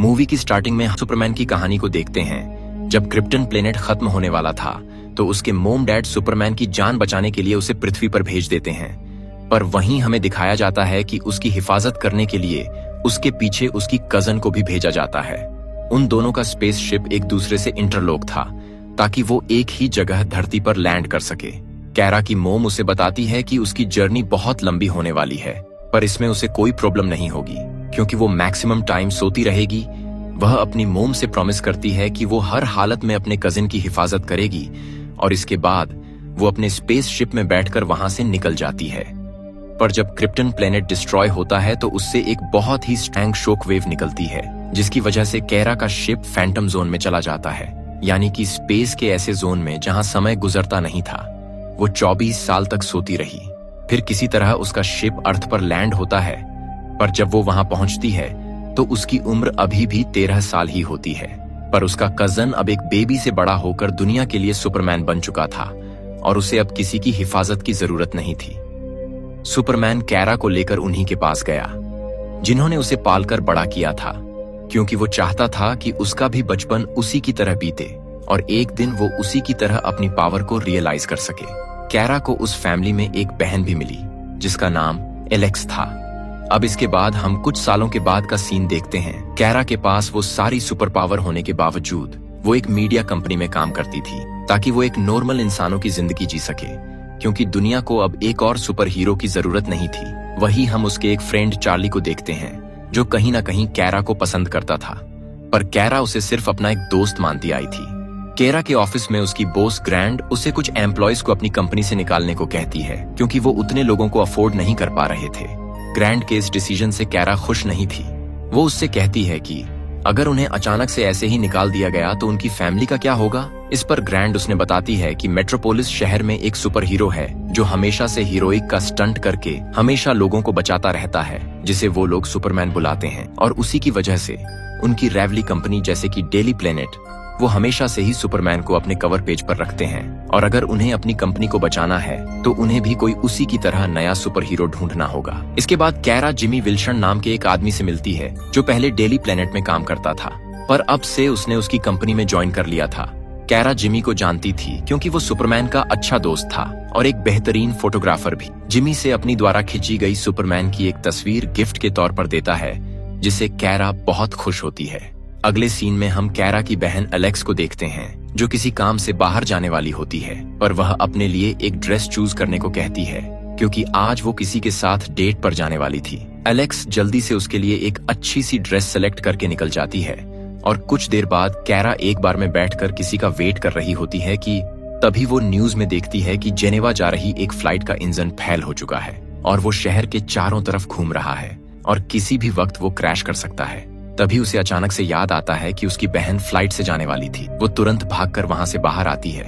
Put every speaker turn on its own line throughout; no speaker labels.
Movie की starting में Superman की कहानी को देखते हैं। जब क्रिप्टन प्लेनेट खत्म होने वाला था तो उसके मोम डैड सुपरमैन की जान बचाने के लिए उसे पृथ्वी पर भेज देते हैं, पर वहीं हमें दिखाया जाता है कि उसकी हिफाजत करने के लिए उसके पीछे उसकी कजन को भी भेजा जाता है। उन दोनों का स्पेसशिप एक दूसरे से इंटरलॉक था ताकि वो एक ही जगह धरती पर लैंड कर सके। कैरा की मोम उसे बताती है कि उसकी जर्नी बहुत लंबी होने वाली है, पर इसमें उसे कोई प्रॉब्लम नहीं होगी क्योंकि वो मैक्सिमम टाइम सोती रहेगी। वह अपनी मोम से प्रॉमिस करती है कि वो हर हालत में अपने कजिन की हिफाजत करेगी और इसके बाद वो अपने स्पेसशिप में बैठकर वहां से निकल जाती है। पर जब क्रिप्टन प्लेनेट डिस्ट्रॉय होता है तो उससे एक बहुत ही स्ट्रॉन्ग शॉक वेव निकलती है, जिसकी वजह से कैरा का शिप फैंटम जोन में चला जाता है, यानी कि स्पेस के ऐसे जोन में जहां समय गुजरता नहीं था। वो 24 साल तक सोती रही। फिर किसी तरह उसका शिप अर्थ पर लैंड होता है, पर जब वो वहां पहुंचती है तो उसकी उम्र अभी भी 13 साल ही होती है। पर उसका कजन अब एक बेबी से बड़ा होकर दुनिया के लिए सुपरमैन बन चुका था और उसे अब किसी की हिफाजत की जरूरत नहीं थी। सुपरमैन कैरा को लेकर उन्हीं के पास गया जिन्होंने उसे पालकर बड़ा किया था, क्योंकि वो चाहता था कि उसका भी बचपन उसी की तरह बीते और एक दिन वो उसी की तरह अपनी पावर को रियलाइज कर सके। कैरा को उस फैमिली में एक बहन भी मिली जिसका नाम एलेक्स था। अब इसके बाद हम कुछ सालों के बाद का सीन देखते हैं। कैरा के पास वो सारी सुपर पावर होने के बावजूद वो एक मीडिया कंपनी में काम करती थी ताकि वो एक नॉर्मल इंसानों की जिंदगी जी सके, क्योंकि दुनिया को अब एक और सुपर हीरो की जरूरत नहीं थी। वही हम उसके एक फ्रेंड चार्ली को देखते हैं जो कहीं ना कहीं कैरा को पसंद करता था, पर कैरा उसे सिर्फ अपना एक दोस्त मानती आई थी। कैरा के ऑफिस में उसकी बॉस ग्रैंड उसे कुछ एम्प्लॉयज को अपनी कंपनी से निकालने को कहती है क्योंकि वो उतने लोगों को अफोर्ड नहीं कर पा रहे थे। ग्रैंड के इस डिसीजन से कैरा खुश नहीं थी। वो उससे कहती है कि अगर उन्हें अचानक से ऐसे ही निकाल दिया गया तो उनकी फैमिली का क्या होगा। इस पर ग्रैंड उसने बताती है कि मेट्रोपोलिस शहर में एक सुपर हीरो है जो हमेशा से हीरोइक का स्टंट करके हमेशा लोगों को बचाता रहता है, जिसे वो लोग सुपरमैन बुलाते हैं, और उसी की वजह से उनकी रेवली कंपनी जैसे कि डेली प्लेनेट वो हमेशा से ही सुपरमैन को अपने कवर पेज पर रखते हैं, और अगर उन्हें अपनी कंपनी को बचाना है तो उन्हें भी कोई उसी की तरह नया सुपर हीरो ढूंढना होगा। इसके बाद कैरा जिमी विल्सन नाम के एक आदमी से मिलती है जो पहले डेली प्लेनेट में काम करता था, पर अब से उसने उसकी कंपनी में ज्वाइन कर लिया था। कैरा जिमी को जानती थी क्योंकि वो सुपरमैन का अच्छा दोस्त था और एक बेहतरीन फोटोग्राफर भी। जिमी से अपनी द्वारा खींची गई सुपरमैन की एक तस्वीर गिफ्ट के तौर पर देता है, जिसे कैरा बहुत खुश होती है। अगले सीन में हम कैरा की बहन एलेक्स को देखते हैं जो किसी काम से बाहर जाने वाली होती है, पर वह अपने लिए एक ड्रेस चूज करने को कहती है क्योंकि आज वो किसी के साथ डेट पर जाने वाली थी। एलेक्स जल्दी से उसके लिए एक अच्छी सी ड्रेस सेलेक्ट करके निकल जाती है और कुछ देर बाद कैरा एक बार में बैठकर किसी का वेट कर रही होती है कि तभी वो न्यूज में देखती है कि जेनेवा जा रही एक फ्लाइट का इंजन फेल हो चुका है और वो शहर के चारों तरफ घूम रहा है और किसी भी वक्त वो क्रैश कर सकता है। तभी उसे अचानक से याद आता है कि उसकी बहन फ्लाइट से जाने वाली थी। वो तुरंत भागकर वहां से बाहर आती है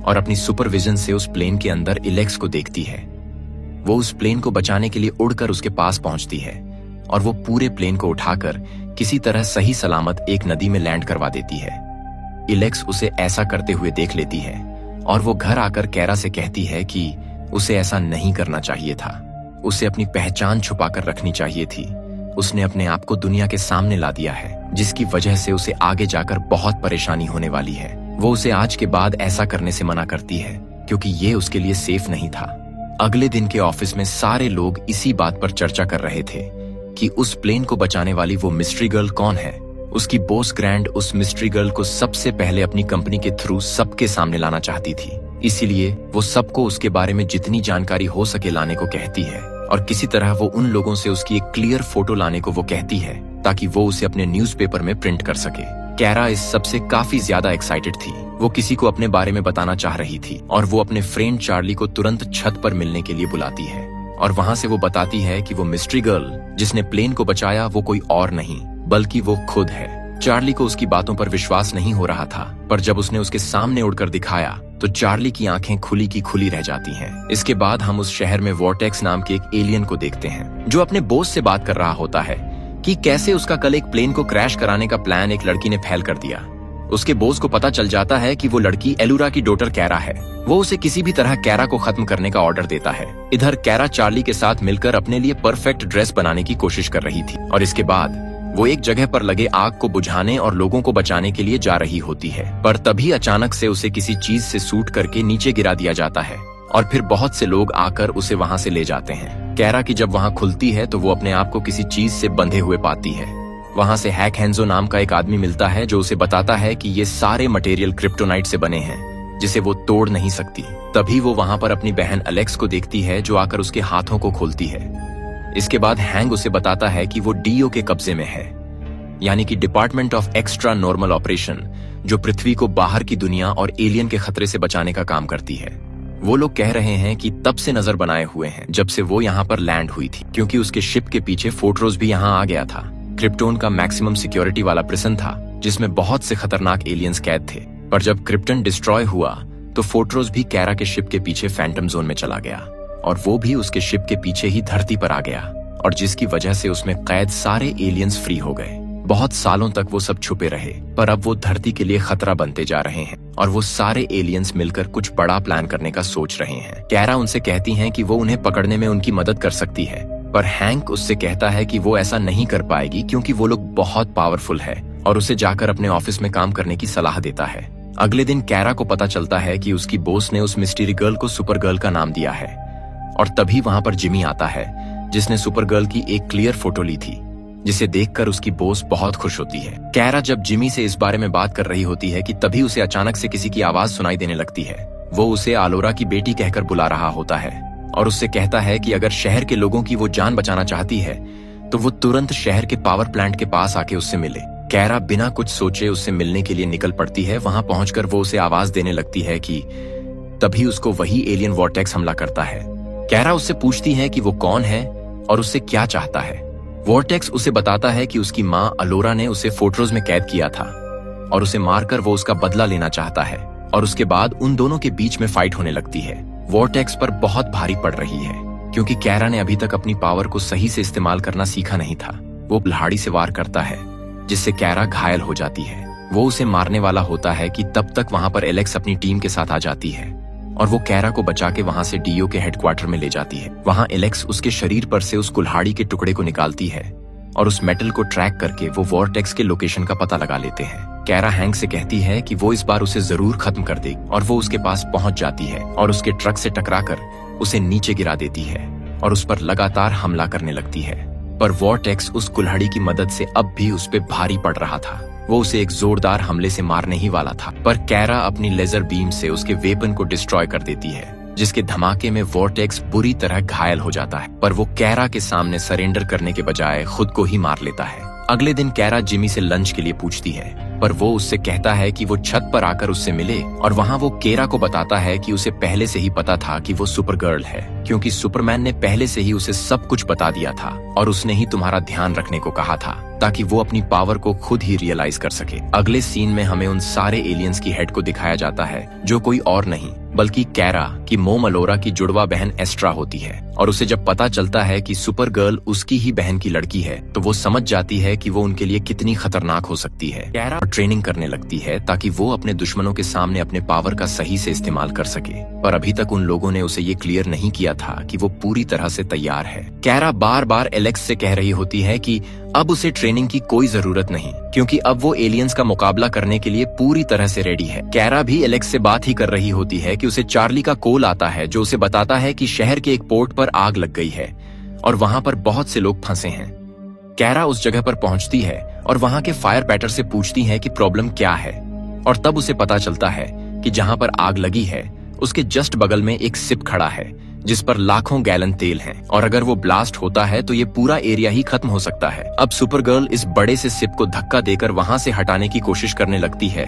और अपनी सुपरविजन से उस प्लेन के अंदर एलेक्स को देखती है। वो उस प्लेन को बचाने के लिए उड़कर उसके पास पहुंचती है और वो पूरे प्लेन को उठाकर किसी तरह सही सलामत एक नदी में लैंड करवा देती है। एलेक्स उसे ऐसा करते हुए देख लेती है और वो घर आकर कैरा से कहती है कि उसे ऐसा नहीं करना चाहिए था, उसे अपनी पहचान छुपाकर रखनी चाहिए थी। उसने अपने आप को दुनिया के सामने ला दिया है, जिसकी वजह से उसे आगे जाकर बहुत परेशानी होने वाली है। वो उसे आज के बाद ऐसा करने से मना करती है क्योंकि ये उसके लिए सेफ नहीं था। अगले दिन के ऑफिस में सारे लोग इसी बात पर चर्चा कर रहे थे कि उस प्लेन को बचाने वाली वो मिस्ट्री गर्ल कौन है। उसकी बॉस ग्रैंड उस मिस्ट्री गर्ल को सबसे पहले अपनी कंपनी के थ्रू सबके सामने लाना चाहती थी, इसीलिए वो सबको उसके बारे में जितनी जानकारी हो सके लाने को कहती है और किसी तरह वो उन लोगों से उसकी एक क्लियर फोटो लाने को वो कहती है ताकि वो उसे अपने न्यूज़पेपर में प्रिंट कर सके। कैरा इस सब से काफी ज्यादा एक्साइटेड थी। वो किसी को अपने बारे में बताना चाह रही थी और वो अपने फ्रेंड चार्ली को तुरंत छत पर मिलने के लिए बुलाती है और वहां से वो बताती है कि वो मिस्ट्री गर्ल जिसने प्लेन को बचाया वो कोई और नहीं बल्कि वो खुद है। चार्ली को उसकी बातों पर विश्वास नहीं हो रहा था, पर जब उसने उसके सामने उड़कर दिखाया तो चार्ली की आंखें खुली की खुली रह जाती हैं। इसके बाद हम उस शहर में वॉर्टेक्स नाम के एक एलियन को देखते हैं जो अपने बॉस से बात कर रहा होता है कि कैसे उसका कल एक प्लेन को क्रैश कराने का प्लान एक लड़की ने फेल कर दिया। उसके बॉस को पता चल जाता है कि वो लड़की एलुरा की डॉटर कैरा है। वो उसे किसी भी तरह कैरा को खत्म करने का ऑर्डर देता है। इधर कैरा चार्ली के साथ मिलकर अपने लिए परफेक्ट ड्रेस बनाने की कोशिश कर रही थी और इसके बाद वो एक जगह पर लगे आग को बुझाने और लोगों को बचाने के लिए जा रही होती है, पर तभी अचानक से उसे किसी चीज से सूट करके नीचे गिरा दिया जाता है और फिर बहुत से लोग आकर उसे वहां से ले जाते हैं। कैरा की जब वहां खुलती है तो वो अपने आप को किसी चीज से बंधे हुए पाती है। वहां से हैक हेंजो नाम का एक आदमी मिलता है जो उसे बताता है कि ये सारे मटेरियल क्रिप्टोनाइट से बने हैं जिसे वो तोड़ नहीं सकती। तभी वो वहां पर अपनी बहन अलेक्स को देखती है जो आकर उसके हाथों को खोलती है। इसके बाद हैंग उसे बताता है कि वो डीओ के कब्जे में है, यानी कि department of extra normal operation, जो पृथ्वी को बाहर की दुनिया और एलियन के खतरे से बचाने का काम करती है। वो लोग कह रहे हैं कि तब से नजर बनाए हुए हैं जब से वो यहाँ पर लैंड हुई थी, क्योंकि उसके शिप के पीछे फोर्ट्रोस भी यहाँ आ गया था। क्रिप्टोन का मैक्सिमम सिक्योरिटी वाला प्रिजन था जिसमें बहुत से खतरनाक एलियंस कैद थे। पर जब क्रिप्टन डिस्ट्रॉय हुआ तो फोर्ट्रोस भी कैरा के शिप के पीछे फैंटम जोन में चला गया और वो भी उसके शिप के पीछे ही धरती पर आ गया, और जिसकी वजह से उसमें कैद सारे एलियंस फ्री हो गए। बहुत सालों तक वो सब छुपे रहे, पर अब वो धरती के लिए खतरा बनते जा रहे हैं और वो सारे एलियंस मिलकर कुछ बड़ा प्लान करने का सोच रहे हैं। कैरा उनसे कहती हैं कि वो उन्हें पकड़ने में उनकी मदद कर सकती है, पर हैंक उससे कहता है कि वो ऐसा नहीं कर पाएगी क्योंकि वो लोग बहुत पावरफुल है, और उसे जाकर अपने ऑफिस में काम करने की सलाह देता है। अगले दिन कैरा को पता चलता है कि उसकी बॉस ने उस मिस्ट्री गर्ल को सुपर गर्ल का नाम दिया है, और तभी वहां पर जिमी आता है जिसने सुपर गर्ल की एक क्लियर फोटो ली थी, जिसे देखकर उसकी बॉस बहुत खुश होती है। कैरा जब जिमी से इस बारे में बात कर रही होती है कि तभी उसे अचानक से किसी की आवाज सुनाई देने लगती है। वो उसे आलोरा की बेटी कहकर बुला रहा होता है और उससे कहता है कि अगर शहर के लोगों की वो जान बचाना चाहती है तो वो तुरंत शहर के पावर प्लांट के पास आके उससे मिले। कैरा बिना कुछ सोचे उससे मिलने के लिए निकल पड़ती है। वहां पहुंचकर वो उसे आवाज देने लगती है कि तभी उसको वही एलियन वॉर्टेक्स हमला करता है। कैरा उससे पूछती है कि वो कौन है और उससे क्या चाहता है। वॉर्टेक्स उसे बताता है कि उसकी माँ अलोरा ने उसे फोर्ट्रोस में कैद किया था और उसे मारकर वो उसका बदला लेना चाहता है, और उसके बाद उन दोनों के बीच में फाइट होने लगती है। वॉर्टेक्स पर बहुत भारी पड़ रही है क्योंकि कैरा ने अभी तक अपनी पावर को सही से इस्तेमाल करना सीखा नहीं था। वो कुल्हाड़ी से वार करता है जिससे कैरा घायल हो जाती है। वो उसे मारने वाला होता है कि तब तक वहां पर एलेक्स अपनी टीम के साथ आ जाती है और वो कैरा को बचा के वहां से डीओ के हेडक्वार्टर में ले जाती है। वहां एलेक्स उसके शरीर पर से उस कुल्हाड़ी के टुकड़े को निकालती है और उस मेटल को ट्रैक करके वो वॉर्टेक्स के लोकेशन का पता लगा लेते हैं। कैरा हैंक से कहती है कि वो इस बार उसे जरूर खत्म कर देगी, और वो उसके पास पहुंच जाती है और उसके ट्रक से टकराकर उसे नीचे गिरा देती है और उस पर लगातार हमला करने लगती है। पर वॉर्टेक्स उस कुल्हाड़ी की मदद से अब भी उस पे भारी पड़ रहा था। वो उसे एक जोरदार हमले से मारने ही वाला था, पर कैरा अपनी लेजर बीम से उसके वेपन को डिस्ट्रॉय कर देती है, जिसके धमाके में वॉर्टेक्स बुरी तरह घायल हो जाता है। पर वो कैरा के सामने सरेंडर करने के बजाय खुद को ही मार लेता है। अगले दिन कैरा जिमी से लंच के लिए पूछती है, पर वो उससे कहता है कि वो छत पर आकर उससे मिले, और वहाँ वो केरा को बताता है कि उसे पहले से ही पता था कि वो सुपर गर्ल है, क्योंकि सुपरमैन ने पहले से ही उसे सब कुछ बता दिया था और उसने ही तुम्हारा ध्यान रखने को कहा था ताकि वो अपनी पावर को खुद ही रियलाइज कर सके। अगले सीन में हमें उन सारे एलियंस की हेड को दिखाया जाता है जो कोई और नहीं बल्कि कैरा की मोम अलोरा की जुड़वा बहन एस्ट्रा होती है, और उसे जब पता चलता है कि सुपर गर्ल उसकी ही बहन की लड़की है तो वो समझ जाती है कि वो उनके लिए कितनी खतरनाक हो सकती है। कैरा ट्रेनिंग करने लगती है ताकि वो अपने दुश्मनों के सामने अपने पावर का सही से इस्तेमाल कर सके, पर अभी तक उन लोगों ने उसे ये क्लियर नहीं किया था कि वो पूरी तरह से तैयार है। कैरा बार बार एलेक्स से कह रही होती है कि अब उसे ट्रेनिंग की कोई जरूरत नहीं, क्योंकि अब वो एलियंस का मुकाबला करने के लिए पूरी तरह से रेडी है। कैरा भी एलेक्स से बात ही कर रही होती है कि उसे चार्ली का कॉल आता है जो उसे बताता है कि शहर के एक पोर्ट पर आग लग गई है और वहां पर बहुत से लोग फंसे हैं। कैरा उस जगह पर पहुंचती है और वहां के फायर पैटर से पूछती है कि प्रॉब्लम क्या है, और तब उसे पता चलता है कि जहां पर आग लगी है उसके जस्ट बगल में एक शिप खड़ा है जिस पर लाखों गैलन तेल है, और अगर वो ब्लास्ट होता है तो ये पूरा एरिया ही खत्म हो सकता है। अब सुपरगर्ल इस बड़े से शिप को धक्का देकर वहां से हटाने की कोशिश करने लगती है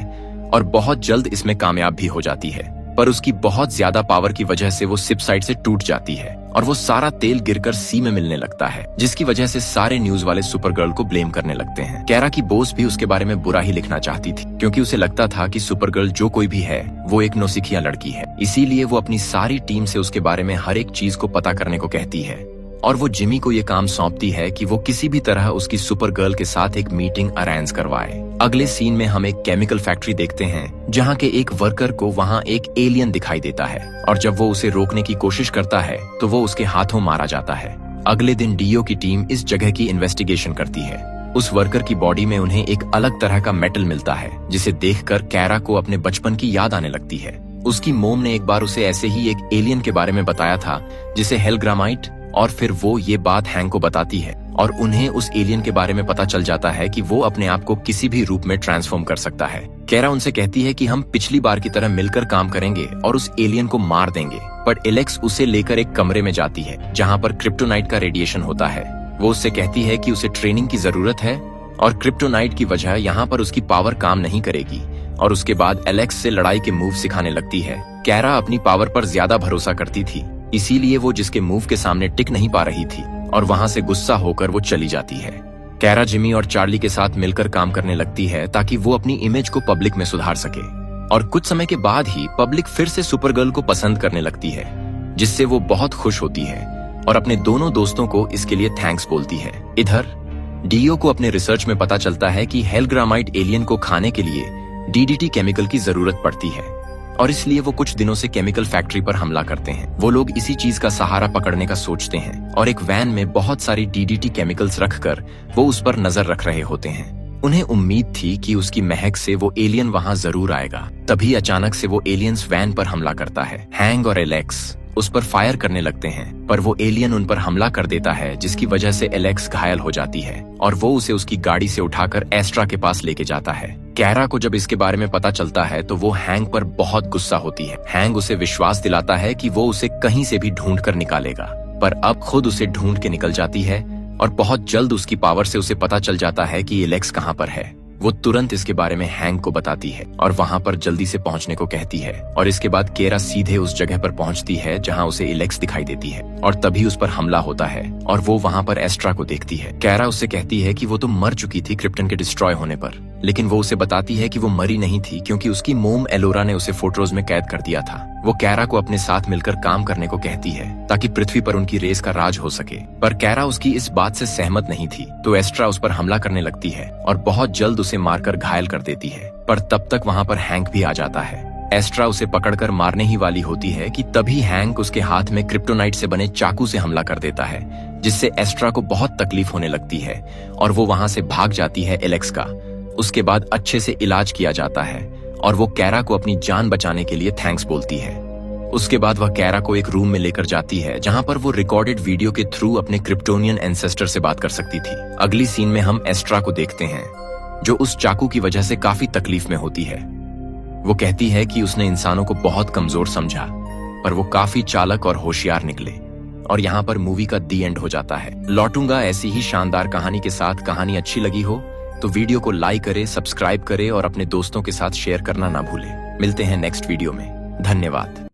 और बहुत जल्द इसमें कामयाब भी हो जाती है, पर उसकी बहुत ज्यादा पावर की वजह से वो शिप साइड से टूट जाती है और वो सारा तेल गिरकर सी में मिलने लगता है, जिसकी वजह से सारे न्यूज वाले सुपरगर्ल को ब्लेम करने लगते हैं। कैरा की बॉस भी उसके बारे में बुरा ही लिखना चाहती थी, क्योंकि उसे लगता था कि सुपरगर्ल जो कोई भी है वो एक नौसिखिया लड़की है। इसीलिए वो अपनी सारी टीम से उसके बारे में हर एक चीज को पता करने को कहती है, और वो जिमी को ये काम सौंपती है कि वो किसी भी तरह उसकी सुपर गर्ल के साथ एक मीटिंग अरेंज करवाए। अगले सीन में हम एक केमिकल फैक्ट्री देखते हैं जहाँ के एक वर्कर को वहाँ एक एलियन दिखाई देता है, और जब वो उसे रोकने की कोशिश करता है तो वो उसके हाथों मारा जाता है। अगले दिन डीओ की टीम इस जगह की इन्वेस्टिगेशन करती है। उस वर्कर की बॉडी में उन्हें एक अलग तरह का मेटल मिलता है, जिसे देखकर कैरा को अपने बचपन की याद आने लगती है। उसकी मोम ने एक बार उसे ऐसे ही एक एलियन के बारे में बताया था जिसे हेलग्रामाइट, और फिर वो ये बात हैंक को बताती है और उन्हें उस एलियन के बारे में पता चल जाता है कि वो अपने आप को किसी भी रूप में ट्रांसफॉर्म कर सकता है। कैरा उनसे कहती है कि हम पिछली बार की तरह मिलकर काम करेंगे और उस एलियन को मार देंगे, पर एलेक्स उसे लेकर एक कमरे में जाती है जहाँ पर क्रिप्टोनाइट का रेडिएशन होता है। वो उससे कहती है कि उसे ट्रेनिंग की जरूरत है और क्रिप्टोनाइट की वजह यहाँ पर उसकी पावर काम नहीं करेगी, और उसके बाद एलेक्स से लड़ाई के मूव सिखाने लगती है। कैरा अपनी पावर पर ज्यादा भरोसा करती थी, इसीलिए वो जिसके मूव के सामने टिक नहीं पा रही थी और वहाँ से गुस्सा होकर वो चली जाती है। कैरा जिमी और चार्ली के साथ मिलकर काम करने लगती है ताकि वो अपनी इमेज को पब्लिक में सुधार सके, और कुछ समय के बाद ही पब्लिक फिर से सुपरगर्ल को पसंद करने लगती है, जिससे वो बहुत खुश होती है और अपने दोनों दोस्तों को इसके लिए थैंक्स बोलती है। इधर डीओ को अपने रिसर्च में पता चलता है कि हेलग्रामाइट एलियन को खाने के लिए डीडीटी केमिकल की जरूरत पड़ती है, और इसलिए वो कुछ दिनों से केमिकल फैक्ट्री पर हमला करते हैं। वो लोग इसी चीज का सहारा पकड़ने का सोचते हैं और एक वैन में बहुत सारी डीडीटी केमिकल्स रखकर वो उस पर नजर रख रहे होते हैं। उन्हें उम्मीद थी कि उसकी महक से वो एलियन वहां जरूर आएगा। तभी अचानक से वो एलियंस वैन पर हमला करता है। हैंग और एलेक्स उस पर फायर करने लगते हैं, पर वो एलियन उन पर हमला कर देता है, जिसकी वजह से एलेक्स घायल हो जाती है और वो उसे उसकी गाड़ी से उठाकर एस्ट्रा के पास लेके जाता है। कैरा को जब इसके बारे में पता चलता है तो वो हैंग पर बहुत गुस्सा होती है। हैंग उसे विश्वास दिलाता है कि वो उसे कहीं से भी ढूंढ कर निकालेगा, पर अब खुद उसे ढूंढ के निकल जाती है और बहुत जल्द उसकी पावर से उसे पता चल जाता है कि एलेक्स कहाँ पर है। वो तुरंत इसके बारे में हैंक को बताती है और वहाँ पर जल्दी से पहुँचने को कहती है, और इसके बाद कैरा सीधे उस जगह पर पहुँचती है जहाँ उसे एलेक्स दिखाई देती है, और तभी उस पर हमला होता है और वो वहाँ पर एस्ट्रा को देखती है। कैरा उससे कहती है कि वो तो मर चुकी थी क्रिप्टन के डिस्ट्रॉय होने पर, लेकिन वो उसे बताती है कि वो मरी नहीं थी क्योंकि उसकी मोम एलोरा ने उसे फोर्ट्रोज में कैद कर दिया था। वो कैरा को अपने साथ मिलकर काम करने को कहती है ताकि पृथ्वी पर उनकी रेस का राज हो सके, पर कैरा उसकी इस बात से सहमत नहीं थी, तो एस्ट्रा उस पर हमला करने लगती है और बहुत जल्द उसे मारकर घायल कर देती है। पर तब तक वहाँ पर हैंक भी आ जाता है। एस्ट्रा उसे पकड़कर मारने ही वाली होती है कि तभी हैंक उसके हाथ में क्रिप्टोनाइट से बने चाकू से हमला कर देता है, जिससे एस्ट्रा को बहुत तकलीफ होने लगती है और वो वहाँ से भाग जाती है एलेक्स का। उसके बाद अच्छे से इलाज किया जाता है और वो कैरा को अपनी जान बचाने के लिए थैंक्स बोलती है। उसके बाद वह कैरा को एक रूम में लेकर जाती है जहां पर वो रिकॉर्डेड वीडियो के थ्रू अपने क्रिप्टोनियन एंसेस्टर से बात कर सकती थी। अगली सीन में हम एस्ट्रा को देखते हैं जो उस चाकू की वजह से काफी तकलीफ में होती है। वो कहती है कि उसने इंसानों को बहुत कमजोर समझा, पर वो काफी चालक और होशियार निकले, और यहाँ पर मूवी का दी एंड हो जाता है। लौटूंगा ऐसी ही शानदार कहानी के साथ। कहानी अच्छी लगी हो तो वीडियो को लाइक करे, सब्सक्राइब करे और अपने दोस्तों के साथ शेयर करना ना भूले। मिलते हैं नेक्स्ट वीडियो में। धन्यवाद।